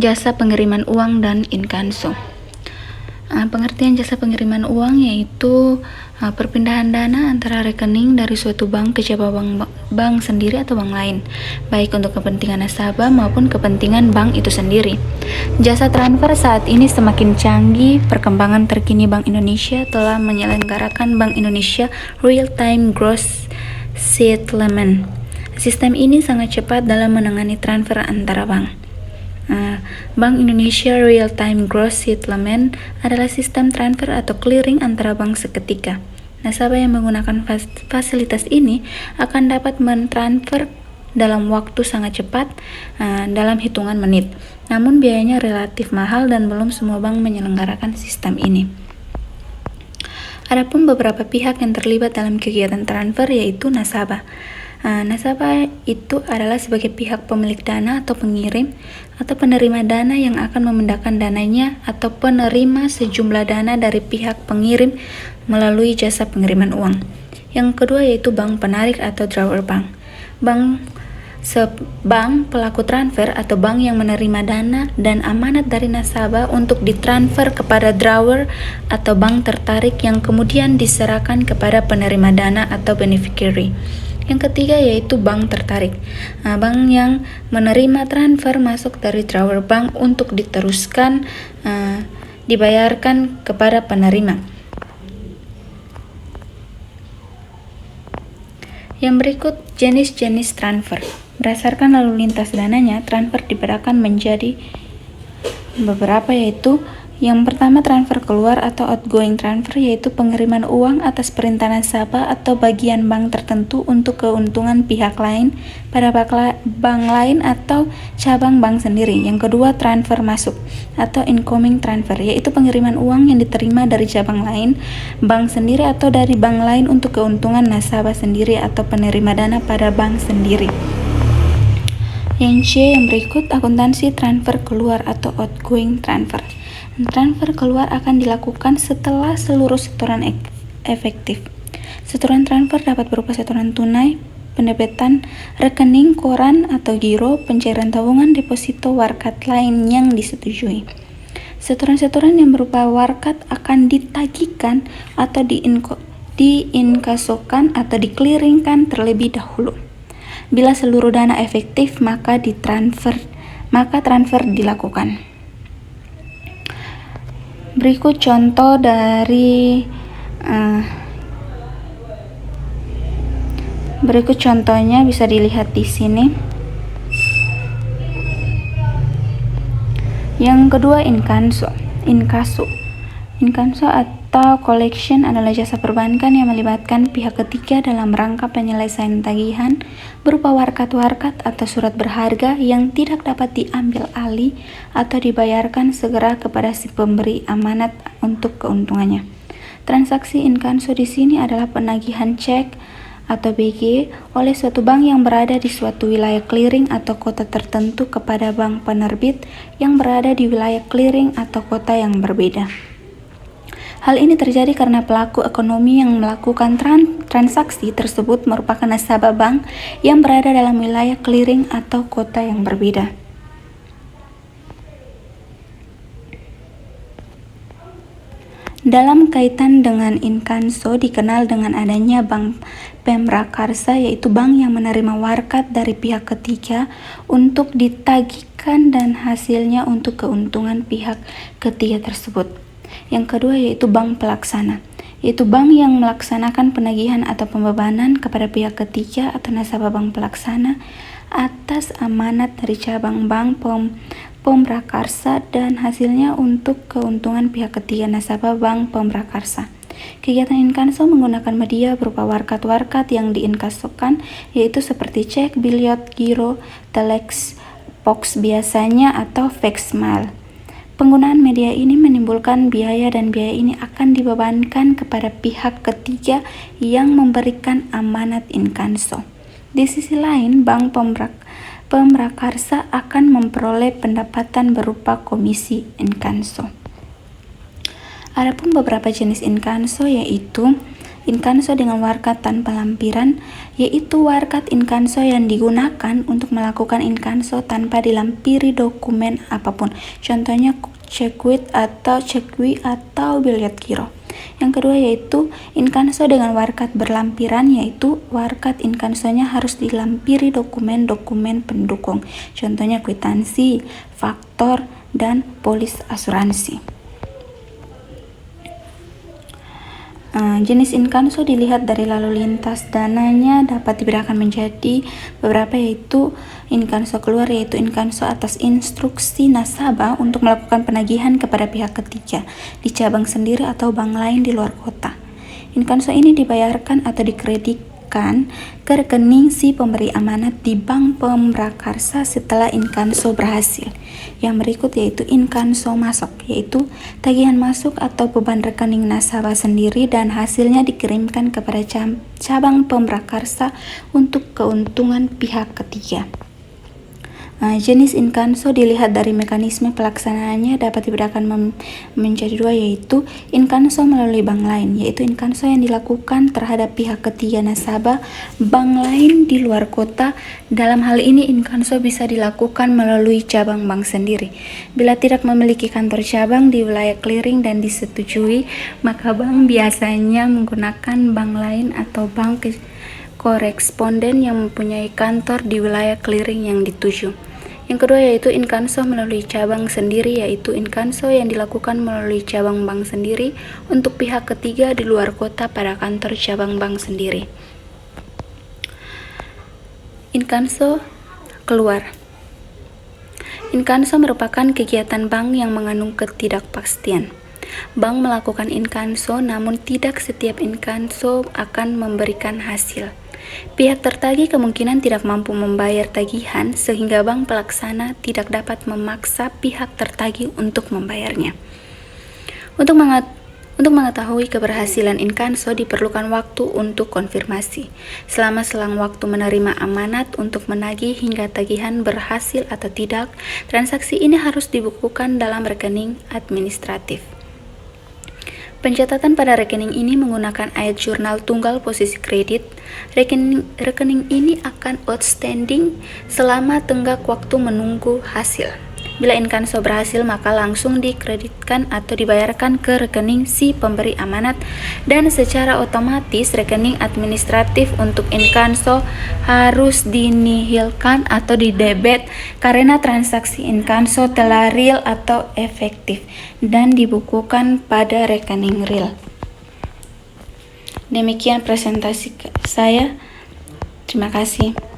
Jasa pengiriman uang dan inkanso. Pengertian jasa pengiriman uang yaitu perpindahan dana antara rekening dari suatu bank ke cabang bank sendiri atau bank lain, baik untuk kepentingan nasabah maupun kepentingan bank itu sendiri. Jasa transfer saat ini semakin canggih. Perkembangan terkini Bank Indonesia telah menyelenggarakan Bank Indonesia Real Time Gross Settlement. Sistem ini sangat cepat dalam menangani transfer antara bank. Bank Indonesia Real Time Gross Settlement adalah sistem transfer atau clearing antara bank seketika. Nasabah yang menggunakan fasilitas ini akan dapat mentransfer dalam waktu sangat cepat, dalam hitungan menit. Namun biayanya relatif mahal dan belum semua bank menyelenggarakan sistem ini. Adapun beberapa pihak yang terlibat dalam kegiatan transfer yaitu nasabah. Nasabah itu adalah sebagai pihak pemilik dana atau pengirim atau penerima dana yang akan memindahkan dananya atau penerima sejumlah dana dari pihak pengirim melalui jasa pengiriman uang. Yang kedua yaitu bank penarik atau drawer bank. Bank pelaku transfer atau bank yang menerima dana dan amanat dari nasabah untuk ditransfer kepada drawer atau bank tertarik yang kemudian diserahkan kepada penerima dana atau beneficiary. Yang ketiga yaitu bank tertarik. Bank yang menerima transfer masuk dari drawer bank untuk diteruskan dibayarkan kepada penerima. Yang berikut jenis-jenis transfer. Berdasarkan lalu lintas dananya, transfer dibedakan menjadi beberapa yaitu yang pertama transfer keluar atau outgoing transfer, yaitu pengiriman uang atas perintah nasabah atau bagian bank tertentu untuk keuntungan pihak lain pada bank lain atau cabang bank sendiri. Yang kedua transfer masuk atau incoming transfer, yaitu pengiriman uang yang diterima dari cabang lain, bank sendiri atau dari bank lain untuk keuntungan nasabah sendiri atau penerima dana pada bank sendiri. Yang C yang berikut akuntansi transfer keluar atau outgoing transfer. Transfer keluar akan dilakukan setelah seluruh setoran efektif. Setoran transfer dapat berupa setoran tunai, pendebitan rekening, koran atau giro, pencairan tabungan, deposito, warkat lain yang disetujui. Setoran-setoran yang berupa warkat akan ditagihkan atau diinkasokan atau dikliringkan terlebih dahulu. Bila seluruh dana efektif, maka transfer dilakukan. Berikut contoh berikut contohnya bisa dilihat di sini. Yang kedua inkaso. Inkaso atau collection adalah jasa perbankan yang melibatkan pihak ketiga dalam rangka penyelesaian tagihan berupa warkat-warkat atau surat berharga yang tidak dapat diambil alih atau dibayarkan segera kepada si pemberi amanat untuk keuntungannya. Transaksi inkaso di sini adalah penagihan cek atau BG oleh suatu bank yang berada di suatu wilayah clearing atau kota tertentu kepada bank penerbit yang berada di wilayah clearing atau kota yang berbeda. Hal ini terjadi karena pelaku ekonomi yang melakukan transaksi tersebut merupakan nasabah bank yang berada dalam wilayah clearing atau kota yang berbeda. Dalam kaitan dengan inkanso dikenal dengan adanya bank pemrakarsa, yaitu bank yang menerima warkat dari pihak ketiga untuk ditagihkan dan hasilnya untuk keuntungan pihak ketiga tersebut. Yang kedua yaitu bank pelaksana, yaitu bank yang melaksanakan penagihan atau pembebanan kepada pihak ketiga atau nasabah bank pelaksana atas amanat dari cabang bank pemrakarsa dan hasilnya untuk keuntungan pihak ketiga nasabah bank pemrakarsa. Kegiatan inkaso menggunakan media berupa warkat-warkat yang diinkasokan, yaitu seperti cek, biliot, giro, telex, box biasanya atau fax mail. Penggunaan media ini menimbulkan biaya dan biaya ini akan dibebankan kepada pihak ketiga yang memberikan amanat inkanso. Di sisi lain, bank pemrakarsa akan memperoleh pendapatan berupa komisi inkanso. Adapun beberapa jenis inkanso yaitu inkanso dengan warkat tanpa lampiran, yaitu warkat inkanso yang digunakan untuk melakukan inkanso tanpa dilampiri dokumen apapun. Contohnya cekuit atau cekwi atau bilet giro. Yang kedua yaitu inkanso dengan warkat berlampiran, yaitu warkat inkansonya harus dilampiri dokumen-dokumen pendukung. Contohnya kwitansi, faktor, dan polis asuransi. Jenis inkanso dilihat dari lalu lintas dananya dapat dibedakan menjadi beberapa, yaitu inkanso keluar, yaitu inkanso atas instruksi nasabah untuk melakukan penagihan kepada pihak ketiga di cabang sendiri atau bank lain di luar kota. Inkanso ini dibayarkan atau dikreditkan ke rekening si pemberi amanat di bank pemrakarsa setelah inkanso berhasil. Yang berikut yaitu inkanso masuk, yaitu tagihan masuk atau beban rekening nasabah sendiri dan hasilnya dikirimkan kepada cabang pemrakarsa untuk keuntungan pihak ketiga. Jenis inkanso dilihat dari mekanisme pelaksanaannya dapat dibedakan menjadi dua, yaitu inkanso melalui bank lain, yaitu inkanso yang dilakukan terhadap pihak ketiga nasabah bank lain di luar kota. Dalam hal ini inkanso bisa dilakukan melalui cabang bank sendiri. Bila tidak memiliki kantor cabang di wilayah clearing dan disetujui, maka bank biasanya menggunakan bank lain atau bank koresponden yang mempunyai kantor di wilayah clearing yang dituju. Yang kedua yaitu inkanso melalui cabang sendiri, yaitu inkanso yang dilakukan melalui cabang bank sendiri untuk pihak ketiga di luar kota pada kantor cabang bank sendiri. Inkanso keluar. Inkanso merupakan kegiatan bank yang mengandung ketidakpastian. Bank melakukan inkanso, namun tidak setiap inkanso akan memberikan hasil. Pihak tertagih kemungkinan tidak mampu membayar tagihan, sehingga bank pelaksana tidak dapat memaksa pihak tertagih untuk membayarnya. Untuk mengetahui keberhasilan inkanso diperlukan waktu untuk konfirmasi. Selama selang waktu menerima amanat untuk menagih hingga tagihan berhasil atau tidak, transaksi ini harus dibukukan dalam rekening administratif. Pencatatan pada rekening ini menggunakan ayat jurnal tunggal posisi kredit. Rekening ini akan outstanding selama tenggak waktu menunggu hasil. Bila inkanso berhasil, maka langsung dikreditkan atau dibayarkan ke rekening si pemberi amanat, dan secara otomatis rekening administratif untuk inkanso harus dinihilkan atau didebet karena transaksi inkanso telah real atau efektif dan dibukukan pada rekening real. Demikian presentasi saya. Terima kasih.